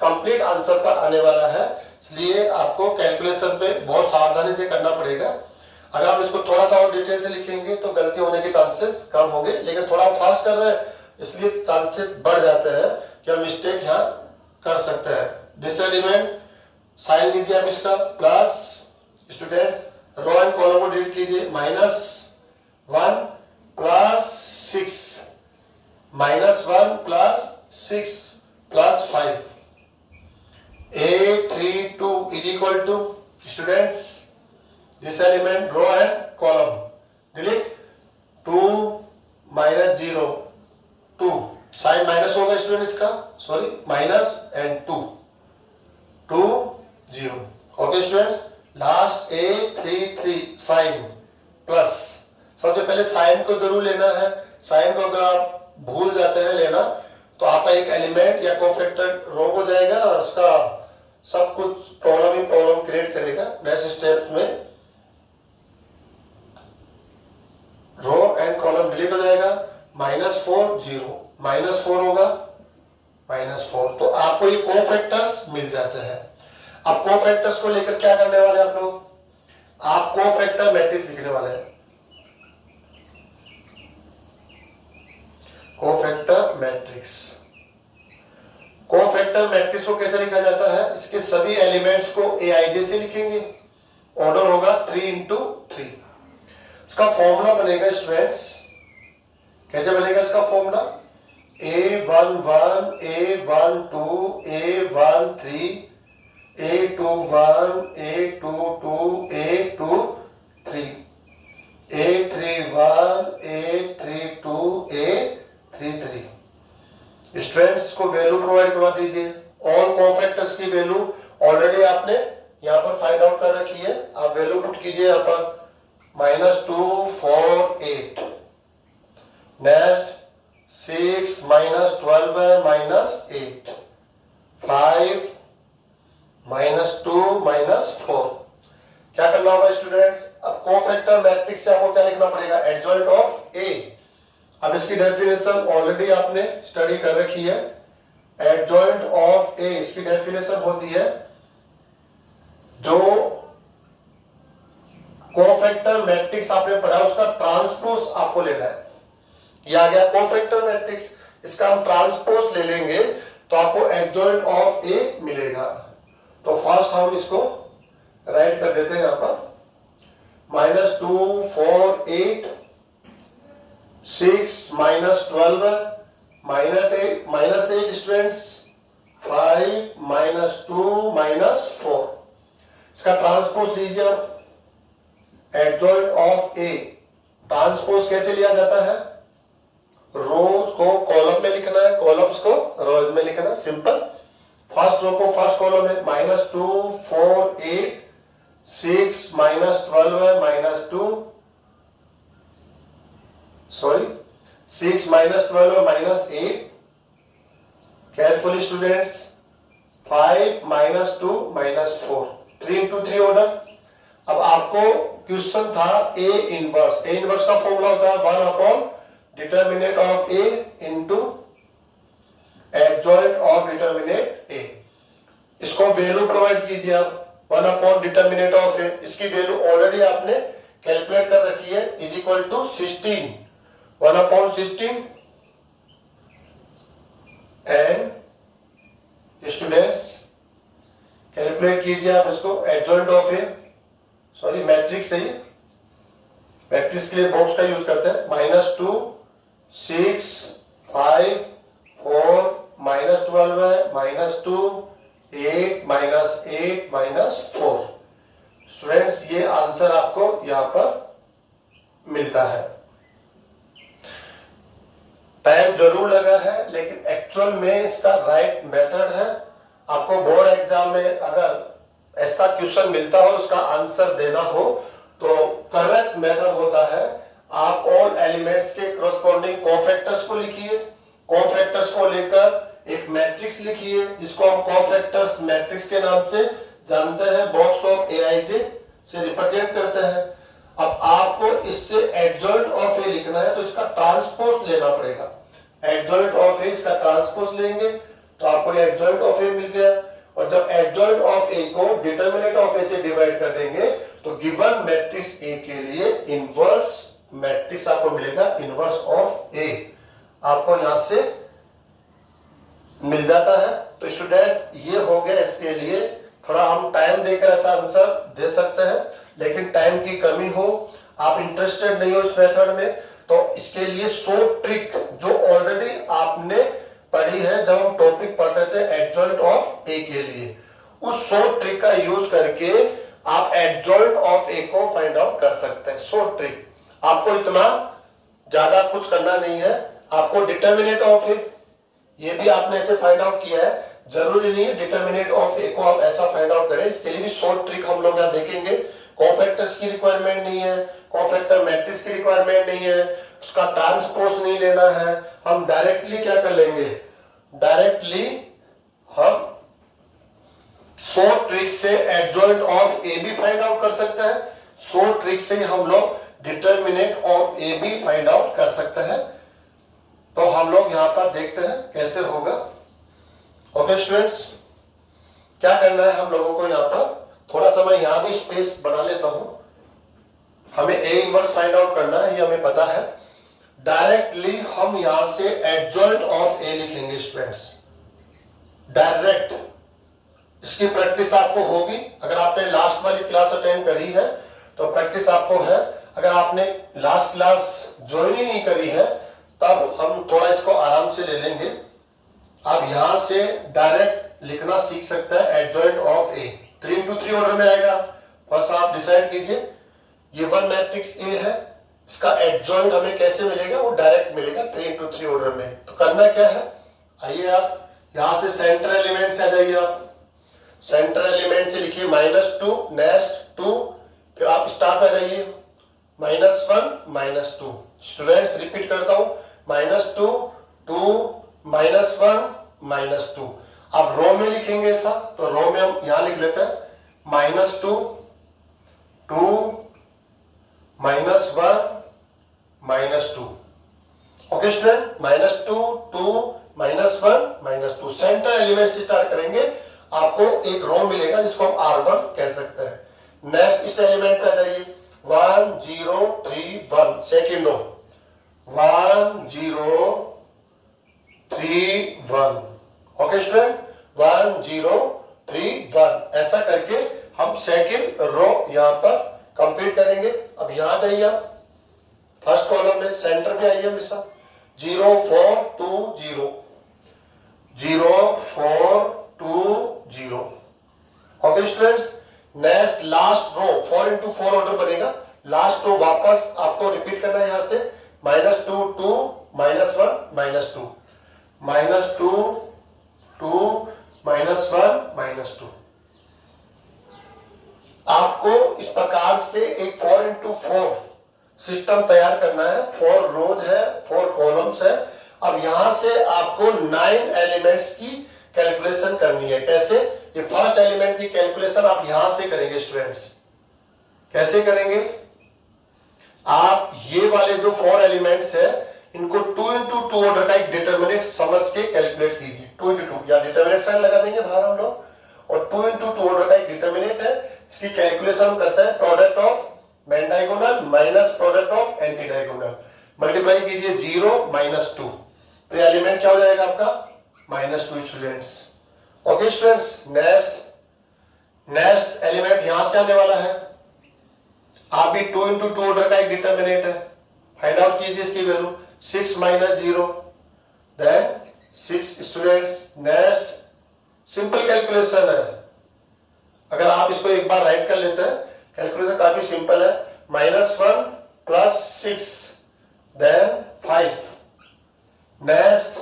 कंप्लीट आंसर पर आने वाला है, इसलिए आपको कैलकुलेशन पे बहुत सावधानी से करना पड़ेगा। अगर आप इसको थोड़ा सा और डिटेल से लिखेंगे तो गलती होने के चांसेस कम होंगे, लेकिन थोड़ा फास्ट कर रहे हैं इसलिए चांसेस बढ़ जाते हैं कि हम मिस्टेक यहाँ कर सकते हैं। दिस एलिमेंट साइन लीजिए आप इसका plus, students row and column को डिलीट कीजिए, -1 plus 6, -1 plus 6 plus 5, A32 is equal to students this element row and column delete, 2 minus 0 2, sign minus होगा स्टूडेंट इसका, sorry minus and 2 0, okay students. Last A33 sign plus, सबसे पहले sign को जरूर लेना है, साइन को अगर आप भूल जाते हैं लेना तो आपका एक एलिमेंट या कोफैक्टर रॉन्ग हो जाएगा और उसका सब कुछ प्रॉब्लम ही प्रॉब्लम क्रिएट करेगा। नेक्स्ट स्टेप में रो एंड कॉलम डिलीट हो जाएगा, -4 0, -4 होगा -4, तो आपको ये कोफैक्टर्स मिल जाते हैं। अब कोफैक्टर्स को लेकर क्या करने वाले आप लोग, आप कोफैक्टर मैट्रिक्स लिखने वाले हैं। कोफैक्टर मैट्रिक्स, कोफैक्टर मैट्रिक्स को कैसे लिखा जाता है, इसके सभी एलिमेंट्स को AIJ से लिखेंगे, ऑर्डर होगा 3 into 3। इसका फॉर्मूला बनेगा स्टूडेंट्स, कैसे बनेगा इसका formula, A11 A12 A13 A21 A22 A23 A31 A32 A33। Students को वैल्यू प्रोवाइड करवा दीजिए। ऑल कोफैक्टर्स की वैल्यू ऑलरेडी आपने यहाँ पर फाइंड आउट कर रखी है, आप वैल्यू पुट कीजिए यहाँ पर, -2 4 8, नेक्स्ट 6 -12 है -8, 5 -2 -4। क्या करना होगा स्टूडेंट्स, अब कोफैक्टर मैट्रिक्स से आपको क्या लिखना पड़ेगा, एडजॉइंट ऑफ A। अब इसकी डेफिनेशन ऑलरेडी आपने स्टडी कर रखी है, एडजॉइंट ऑफ A इसकी डेफिनेशन होती है, जो कोफैक्टर मैट्रिक्स आपने पढ़ा उसका ट्रांसपोज आपको लेना है। यह आ गया कोफैक्टर मैट्रिक्स, इसका हम ट्रांसपोज ले लेंगे तो आपको एडजॉइंट ऑफ A मिलेगा। तो फर्स्ट हम इसको राइट कर देते हैं यहाँ पर, -2 4 8 6 -12 -8 स्टूडेंट्स, 5 -2 -4। इसका ट्रांसपोज लीजिए, एडजॉइंट ऑफ A ट्रांसपोज कैसे लिया जाता है, रोज को कॉलम में लिखना है, कॉलम्स को रोज में लिखना, सिंपल। फर्स्ट रो को फर्स्ट कॉलम में, -2 4 8 6 -12 -2, sorry 6 -12 -8, carefully students, 5 -2 -4, 3 into 3 order. अब आपको क्वेश्चन था A इनवर्स, A इनवर्स का फॉर्मूला होता है 1 upon determinant of A into adjoint of determinant A। इसको वैल्यू प्रोवाइड कीजिए आप, 1 अपॉन डिटर्मिनेंट ऑफ A, इसकी वैल्यू ऑलरेडी आपने कैलकुलेट कर रखी है, is equal to 16, 1 upon 16 and students calculate कीजिए आप इसको, adjoint of A, sorry matrix से ही, मैट्रिक्स के लिए बॉक्स का यूज करते हैं, -2 6, 5, 4 -12 है, -2, 8 -8 -4। स्टूडेंट्स ये आंसर आपको यहां पर मिलता है। टाइम जरूर लगा है, लेकिन एक्चुअल में इसका राइट मेथड है। आपको बोर्ड एग्जाम में अगर ऐसा क्वेश्चन मिलता हो, उसका आंसर देना हो, तो करेक्ट मेथड होता है आप ऑल एलिमेंट्स के कोरस्पॉन्डिंग कोफैक्टर्स को लिखिए, कोफैक्टर्स को लेकर एक मैट्रिक्स लिखिए, जिसको हम कोफैक्टर्स मैट्रिक्स के नाम से जानते हैं, बॉक्स ऑफ एआईजे से रिप्रेजेंट करते हैं। अब आपको इससे एडजॉइंट ऑफ ए लिखना है, तो इसका ट्रांसपोज लेना पड़ेगा। एडजॉइंट ऑफ ए, इसका ट्रांसपोज लेंगे तो आपको एडजॉइंट ऑफ ए मिल गया। और जब एडजॉइंट ऑफ ए को डिटरमिनेंट ऑफ ए से डिवाइड कर देंगे तो गिवन मैट्रिक्स ए के लिए इनवर्स मैट्रिक्स आपको मिलेगा, इनवर्स ऑफ ए आपको यहां से मिल जाता है। तो स्टूडेंट ये हो गया इसके लिए। थोड़ा हम टाइम देकर ऐसा आंसर दे सकते हैं, लेकिन टाइम की कमी हो, आप इंटरेस्टेड नहीं हो इस मेथड में, तो इसके लिए शॉर्ट ट्रिक जो ऑलरेडी आपने पढ़ी है जब हम टॉपिक पढ़ रहे थे एडजॉइंट ऑफ ए के लिए, उस शॉर्ट ट्रिक का यूज करके आप एडजॉइंट ऑफ ए को फाइंड आउट कर सकते हैं। शॉर्ट ट्रिक, आपको इतना ज्यादा कुछ करना नहीं है। आपको डिटरमिनेंट ऑफ ए, ये भी आपने ऐसे फाइंड आउट किया है, जरूरी नहीं है डिटरमिनेंट ऑफ ए को आप ऐसा फाइंड आउट करें। इसके लिए भी शॉर्ट ट्रिक हम लोग यहाँ देखेंगे। कोफैक्टर्स की रिक्वायरमेंट नहीं है, कोफैक्टर मैट्रिक्स की रिक्वायरमेंट नहीं है, उसका ट्रांसपोज नहीं लेना है। हम डायरेक्टली क्या कर लेंगे, डायरेक्टली हम शॉर्ट ट्रिक से एडजॉइंट ऑफ ए भी फाइंड आउट कर सकते हैं, शॉर्ट ट्रिक से हम लोग डिटरमिनेंट ऑफ ए भी फाइंड आउट कर सकते हैं। तो हम लोग यहां पर देखते हैं कैसे होगा। ओके स्टूडेंट्स, क्या करना है हम लोगों को, यहां पर थोड़ा सा मैं यहां भी स्पेस बना लेता हूं। हमें ए इनवर्स फाइंड आउट करना है, ये हमें पता है। डायरेक्टली हम यहां से एडजॉइंट ऑफ ए लिखेंगे स्टूडेंट्स, डायरेक्ट। इसकी प्रैक्टिस आपको होगी, अगर आपने लास्ट वाली क्लास अटेंड करी है तो प्रैक्टिस आपको है। अगर आपने लास्ट क्लास ज्वाइन ही नहीं करी है तब हम थोड़ा इसको आराम से ले लेंगे। आप यहां से डायरेक्ट लिखना सीख सकते हैं adjoint of A. 3x3 order में आएगा, बस आप डिसाइड कीजिए। ये वन मैट्रिक्स ए है, इसका एडजॉइंट हमें कैसे मिलेगा, वो डायरेक्ट मिलेगा 3x3 ऑर्डर में। तो करना क्या है, आइए आप यहां से सेंटर एलिमेंट से आ जाइए। आप सेंटर एलिमेंट से लिखिए -2, नेक्स्ट 2, फिर आप स्टार पे जाइए -1 -2। स्टूडेंट्स रिपीट करता हूं, -2 2 -1 -2। अब रो में लिखेंगे ऐसा, तो रो में हम यहां लिख लेते हैं -2 2 -1 -2। Okay student, -2 2 -1 -2। सेंटर एलिमेंट से स्टार्ट करेंगे, आपको एक रो मिलेगा जिसको हम R1 कह सकते हैं। नेक्स्ट इस एलिमेंट पे आ जाइए 1 0 3 1, सेकेंड रो 1 0 3 1। ओके स्टूडेंट, 1 0 3 1, ऐसा करके हम सेकेंड रो यहां पर कंप्लीट करेंगे। अब यहां जाइए आप फर्स्ट कॉलम में, सेंटर पे आइए हमेशा 0 4 2 0 0 4 2 0। Okay students, next last row 4 into 4 order बनेगा। लास्ट रो वापस आपको रिपीट करना है, यहां से -2 2 -1 -2 -2 2 -1 -2। आपको इस प्रकार से एक 4 into 4 सिस्टम तैयार करना है। 4 रोज है, 4 कॉलम्स है। अब यहां से आपको 9 एलिमेंट्स की कैलकुलेशन करनी है। कैसे, ये फर्स्ट एलिमेंट की कैलकुलेशन आप यहां से करेंगे स्टूडेंट्स। कैसे करेंगे, आप ये वाले जो 4 एलिमेंट्स है इनको 2 into 2 ऑर्डर का एक डिटरमिनेंट समझ के कैलकुलेट कीजिए। 2 into 2 या डिटरमिनेंट साइन लगा देंगे बाहर हम लोग, और 2 into 2 ऑर्डर का एक डिटरमिनेंट है। इसकी कैलकुलेशन करते हैं product of main diagonal minus product of anti diagonal, multiply कीजिए 0 -2, तो एलिमेंट क्या हो जाएगा आपका -2 students. Okay students, next element यहां से आने वाला है। आप भी 2 into 2 ऑर्डर का एक डिटरमिनेंट है, फाइंड आउट कीजिए इसकी value 6 minus 0, then 6 students. Next simple calculation है, अगर आप इसको एक बार राइट कर लेते हैं, कैलकुलेशन काफी सिंपल है. -1 plus 6, then 5. Next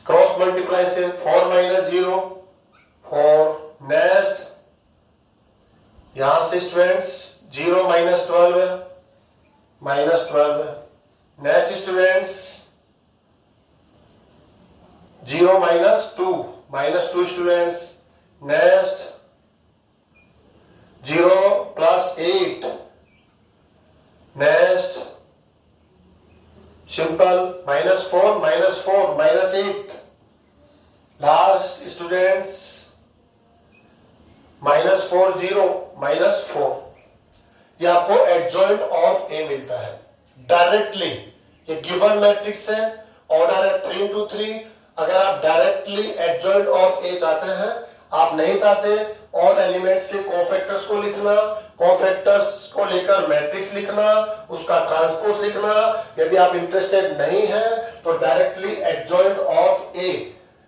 cross multiply से 4 minus 0, 4. नेक्स्ट यहां से स्टूडेंट्स 0 minus 12 है, -12 है. Next students 0 minus 2, -2 students. Next 0 plus 8. Next simple -4, -4, -8. Last students -4, 0, -4. ये आपको एडजॉइंट ऑफ ए मिलता है डायरेक्टली. ये गिवन मैट्रिक्स है, ऑर्डर है 3 into 3. अगर आप डायरेक्टली एडजॉइंट ऑफ ए चाहते हैं, आप नहीं चाहते ऑल एलिमेंट्स के कोफैक्टर्स को लिखना, कोफैक्टर्स को लेकर मैट्रिक्स लिखना, उसका ट्रांसपोज लिखना, यदि आप इंटरेस्टेड नहीं हैं तो डायरेक्टली एडजॉइंट ऑफ ए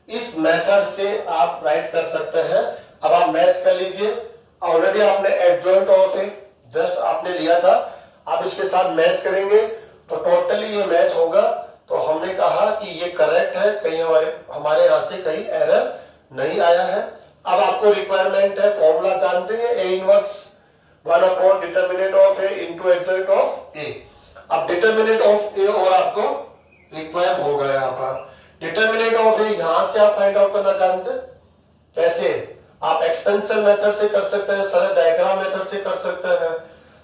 इस मेथड से आप राइट कर सकते हैं. अब आप मैच कर लीजिए. ऑलरेडी आपने एडजॉइंट ऑफ ए जस्ट आपने लिया था, आप इसके साथ मैच करेंगे तो टोटली ये मैच होगा. तो हमने कहा कि ये करेक्ट है, कहीं हमारे यहां से कहीं एरर नहीं आया है. अब आपको रिक्वायरमेंट है, फॉर्मूला जानते हैं, A inverse 1 upon determinant of A into adjoint of A. अब डिटर्मिनेंट ऑफ ए और आपको रिक्वायर होगा. यहाँ पर डिटर्मिनेंट ऑफ ए यहां से आप फाइंड आउट करना जानते हैं. कैसे? आप एक्सपेंशन मेथड से कर सकते हैं, सरल डायग्राम मेथड से कर सकते हैं.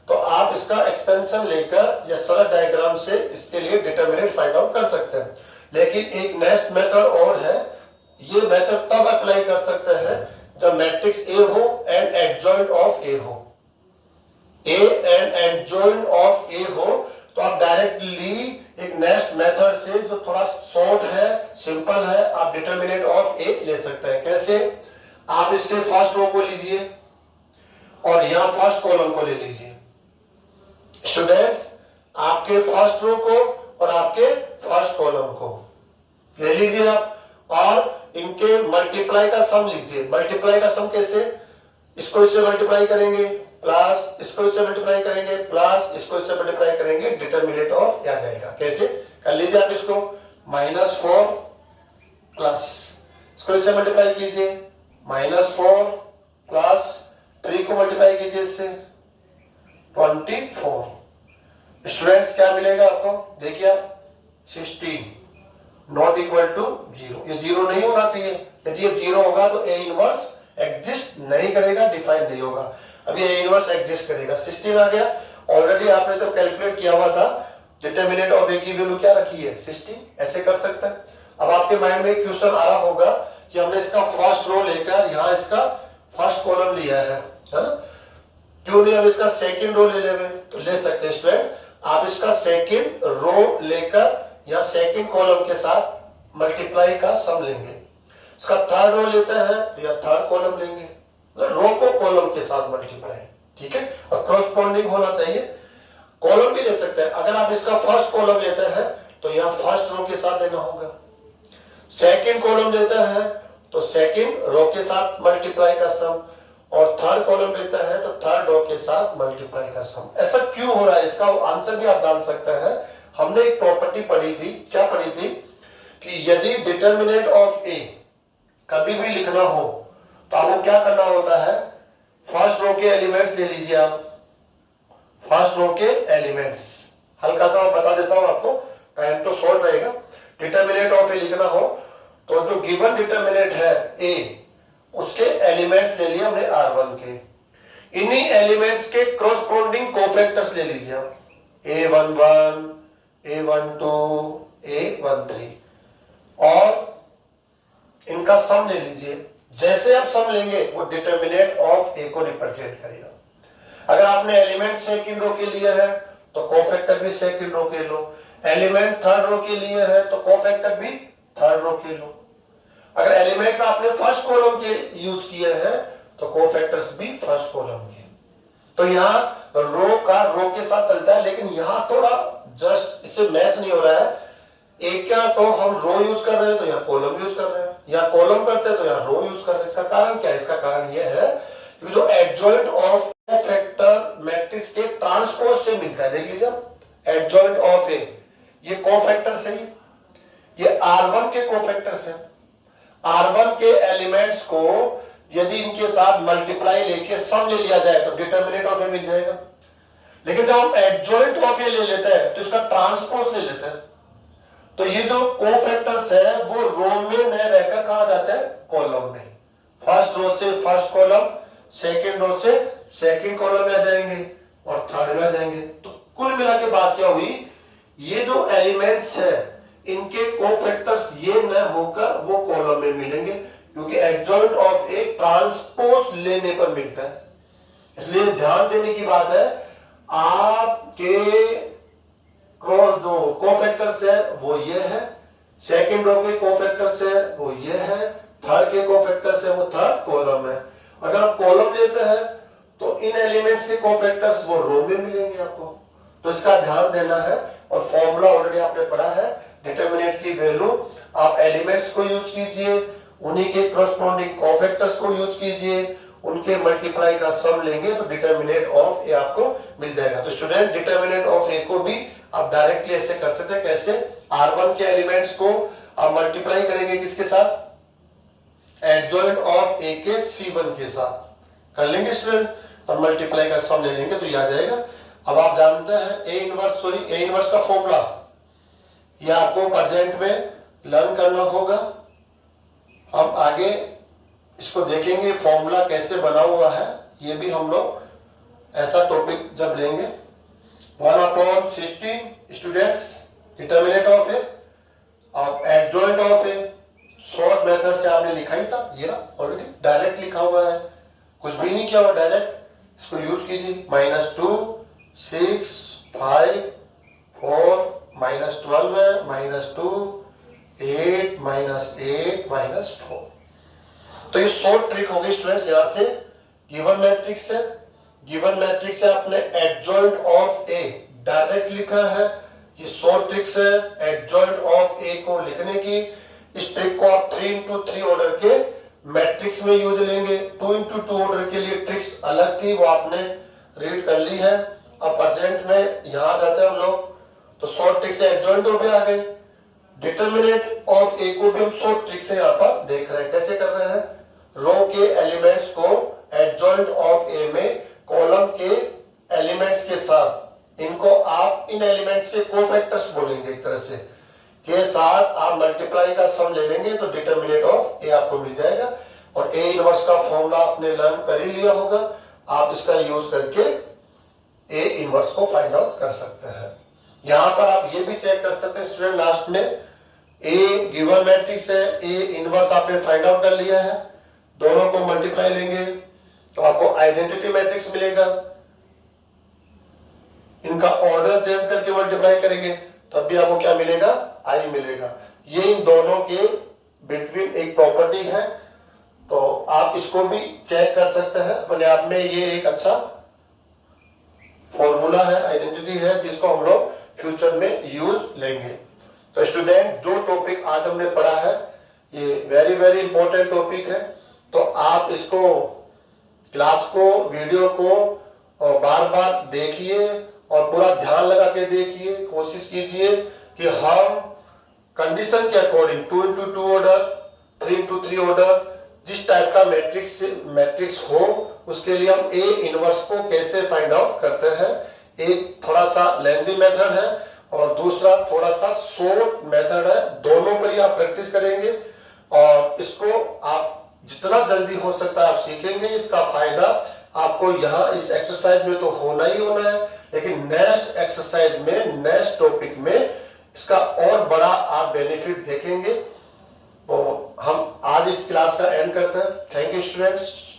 तो आप इसका एक्सपेंशन लेकर या सरल डायग्राम से इसके लिए डिटर्मिनेंट फाइंड आउट कर सकते हैं. लेकिन एक नेक्स्ट मेथड और है, ये मेथड तब अप्लाई कर सकते हैं जब मैट्रिक्स ए हो एंड एडजॉइंट ऑफ ए हो. ए एंड एडजॉइंट ऑफ ए हो तो आप डायरेक्टली एक नेक्स्ट मेथड से जो थोड़ा शॉर्ट है, सिंपल है, आप डिटर्मिनेंट ऑफ ए ले सकते हैं. कैसे? आप इसके फर्स्ट रो को लीजिए और यहां फर्स्ट कॉलम को ले लीजिए. स्टूडेंट्स आपके फर्स्ट रो को और आपके फर्स्ट कॉलम को ले लीजिए आप, और इनके मल्टीप्लाई का सम लीजिए. मल्टीप्लाई का सम कैसे? इसको इससे मल्टीप्लाई करेंगे प्लस इसको इससे मल्टीप्लाई करेंगे प्लस इसको इससे मल्टीप्लाई करेंगे, डिटर्मिनेंट ऑफ आ जाएगा. कैसे कर लीजिए आप इसको? -4 प्लस इसको इससे मल्टीप्लाई कीजिए, -4 प्लस 3 को मल्टीप्लाई कीजिए इससे 24. स्टूडेंट्स क्या मिलेगा आपको? देखिए आप 16 नॉट इक्वल टू 0. ये 0 नहीं होना चाहिए. यदि ये 0 होगा तो ए इनवर्स एग्जिस्ट नहीं करेगा, डिफाइन नहीं होगा. अभी ए इनवर्स एग्जिस्ट करेगा. 16 आ गया. ऑलरेडी आपने तो कैलकुलेट किया हुआ था, डिटर्मिनेंट ऑफ ए की वैल्यू क्या रखी है? 16. ऐसे कर सकते हैं. अब आपके माइंड में क्वेश्चन आ रहा होगा कि हमने इसका फर्स्ट रो लेकर यहाँ इसका फर्स्ट कॉलम लिया है ना, क्यों नहीं हम इसका सेकंड रो ले लेंगे? तो ले सकते हैं स्टूडेंट. आप इसका सेकंड रो लेकर या सेकंड कॉलम के साथ मल्टीप्लाई का सम लेंगे. इसका थर्ड रो लेते हैं तो या थर्ड कॉलम लेंगे, रो को कॉलम के साथ मल्टीप्लाई. ठीक है, और क्रॉसपोंडिंग होना चाहिए. कॉलम भी ले सकते हैं. अगर आप इसका फर्स्ट कॉलम लेते हैं तो यहाँ फर्स्ट रो के साथ लेना होगा. सेकंड कॉलम लेते हैं तो सेकंड रो के साथ मल्टीप्लाई का सम, और थर्ड कॉलम लेता है तो थर्ड रो के साथ मल्टीप्लाई का सम. ऐसा क्यों हो रहा है? इसका आंसर भी आप जान सकते हैं. हमने एक प्रॉपर्टी पढ़ी थी. क्या पढ़ी थी? कि यदि डिटर्मिनेंट ऑफ ए कभी भी लिखना हो तो आपको क्या करना होता है? फर्स्ट रो के एलिमेंट्स ले लीजिए आप. फर्स्ट रो के एलिमेंट्स हल्का सा मैं बता देता हूं आपको, टाइम तो शॉर्ट रहेगा. डिटर्मिनेंट ऑफ ए लिखना हो तो जो गिवन डिटर्मिनेंट है ए, उसके एलिमेंट्स ले लिए हमने R1 के. इन्हीं एलिमेंट्स के क्रॉसपोंडिंग कोफैक्टर्स ले लीजिए आप. A11, A12, A13 और इनका सम ले लीजिए. जैसे आप सम लेंगे वो डिटर्मिनेंट ऑफ ए को रिप्रेजेंट करेगा. अगर आपने एलिमेंट सेकंड रो के लिए है तो कोफैक्टर भी सेकंड रो के लो. एलिमेंट थर्ड रो के लिए है तो कोफैक्टर भी थर्ड रो के लो. अगर एलिमेंट्स आपने फर्स्ट कॉलम के यूज किए हैं तो कोफैक्टर्स भी फर्स्ट कॉलम के. तो यहाँ रो का रो के साथ चलता है, लेकिन यहाँ थोड़ा जस्ट इससे मैच नहीं हो रहा है। एक क्या तो हम रो यूज कर रहे हैं तो यहाँ कॉलम यूज कर रहे हैं, या कॉलम करते हैं तो यहाँ रो यूज कर रहे हैं। इसका कारण क्या है? इसका कारण यह है कि जो एडजॉइंट ऑफ कोफैक्टर मैट्रिक्स के ट्रांसपोज से मिलता है। देख लीजिए, एडजॉइंट ऑफ ए, ये कोफैक्टर से ही, ये R1 के कोफैक्टर से। R1 के एलिमेंट्स को यदि इनके साथ मल्टीप्लाई लेके सम ले लिया जाए तो डिटर्मिनेंट ऑफ ए मिल जाएगा। लेकिन जब हम एडजॉइंट ऑफ ए ले लेते हैं तो इसका ट्रांसपोज ले लेते हैं, तो ये जो कोफैक्टर्स है वो रो में न रहकर कहा जाता है कॉलम में। फर्स्ट रो से फर्स्ट कॉलम, सेकंड रो से सेकंड कॉलम में आ जाएंगे और थर्ड में आ जाएंगे। तो कुल मिला के बात क्या हुई, ये जो एलिमेंट्स है इनके कोफैक्टर्स ये न होकर वो कॉलम में मिलेंगे, क्योंकि एडजॉइंट ऑफ ए ट्रांसपोज लेने पर मिलता है। इसलिए ध्यान देने की बात है, आपके जो कोफैक्टर्स है वो ये है, सेकंड रो के कोफैक्टर्स है वो ये है, थर्ड के कोफैक्टर्स है वो थर्ड कॉलम है। अगर आप कॉलम लेते हैं तो इन एलिमेंट्स के कोफैक्टर्स वो रो में मिलेंगे आपको, तो इसका ध्यान देना है। और फॉर्मूला ऑलरेडी आपने पढ़ा है, डिटर्मिनेंट की वैल्यू आप एलिमेंट्स को यूज कीजिए, उन्हीं के करस्पॉन्डिंग कोफैक्टर्स को यूज कीजिए, उनके मल्टीप्लाई का सम लेंगे तो डिटर्मिनेंट ऑफ ए आपको मिल जाएगा। तो स्टूडेंट, डिटर्मिनेंट ऑफ ए को भी आप डायरेक्टली ऐसे कर सकते हैं। कैसे? R1 के एलिमेंट्स को आप मल्टीप्लाई करेंगे किसके साथ? एडजॉइंट ऑफ ए के C1 के साथ कर लेंगे स्टूडेंट, और मल्टीप्लाई का सम ले लेंगे तो ये आ जाएगा। अब आप जानते हैं ए इनवर्स का फॉर्मूला, ये आपको प्रेजेंट में लर्न करना होगा। हम आगे इसको देखेंगे फॉर्मूला कैसे बना हुआ है, ये भी हम लोग ऐसा टॉपिक जब लेंगे। 1/16 स्टूडेंट्स, डिटर्मिनेंट ऑफ ए और adjoint of A short method से आपने लिखा ही था, ये ना ऑलरेडी डायरेक्ट लिखा हुआ है, कुछ भी नहीं किया हुआ, डायरेक्ट इसको यूज कीजिए। -2 6 5 4 -12 है, -2 8 -8 -4। तो ये शॉर्ट ट्रिक होगी स्टूडेंट्स। यहां से गिवन मैट्रिक्स है, गिवन मैट्रिक्स से आपने एडजॉइंट ऑफ ए डायरेक्ट लिखा है, ये शॉर्ट ट्रिक्स है एडजॉइंट ऑफ ए को लिखने की। इस ट्रिक को आप 3x3 ऑर्डर के मैट्रिक्स में यूज लेंगे। 2x2 ऑर्डर के लिए ट्रिक्स अलग थी, वो आपने रीड कर ली है। अब प्रेजेंट में यहां जाते हैं हम लोग, तो शॉर्ट ट्रिक से एडजॉइंट ऑफ ए आ गए, डिटर्मिनेंट ऑफ ए को भी हम शॉर्ट ट्रिक से यहाँ पर देख रहे हैं। कैसे कर रहे हैं? रो के एलिमेंट्स को एडजॉइंट ऑफ ए में कॉलम के एलिमेंट्स के साथ, इनको आप इन एलिमेंट्स के कोफैक्टर्स बोलेंगे एक तरह से, के साथ आप मल्टीप्लाई का सम ले लेंगे तो डिटर्मिनेंट ऑफ ए आपको मिल जाएगा। और ए इनवर्स का फॉर्मूला आपने लर्न कर ही लिया होगा, आप इसका यूज करके ए इनवर्स को फाइंड आउट कर सकते हैं। यहां पर आप ये भी चेक कर सकते हैं स्टूडेंट, लास्ट में ए गिवन मैट्रिक्स है, ए इनवर्स आपने फाइंड आउट कर लिया है, दोनों को मल्टीप्लाई लेंगे तो आपको आइडेंटिटी मैट्रिक्स मिलेगा। इनका ऑर्डर चेंज करके मल्टीप्लाई करेंगे तब भी आपको क्या मिलेगा? आई मिलेगा। ये इन दोनों के बिटवीन एक प्रॉपर्टी है, तो आप इसको भी चेक कर सकते हैं अपने आप में। ये एक अच्छा फॉर्मूला है, आइडेंटिटी है, जिसको हम लोग फ्यूचर में यूज लेंगे। तो स्टूडेंट, जो टॉपिक आज हमने पढ़ा है ये वेरी वेरी इंपॉर्टेंट टॉपिक है, तो आप इसको क्लास को, वीडियो को बार बार देखिए और पूरा ध्यान लगा के देखिए। कोशिश कीजिए कि हम कंडीशन के according 2x2 order, 3x3 order, जिस टाइप का मैट्रिक्स हो उसके लिए हम ए इनवर्स को कैसे फाइंड आउट करते हैं। एक थोड़ा सा लेंथी मेथड है और दूसरा थोड़ा सा शॉर्ट मेथड है, दोनों पर ही आप प्रैक्टिस करेंगे और इसको आप जितना जल्दी हो सकता है आप सीखेंगे। इसका फायदा आपको यहाँ इस एक्सरसाइज में तो होना ही होना है, लेकिन नेक्स्ट एक्सरसाइज में, नेक्स्ट टॉपिक में इसका और बड़ा आप बेनिफिट देखेंगे। तो हम आज इस क्लास का एंड करते हैं। Thank you students.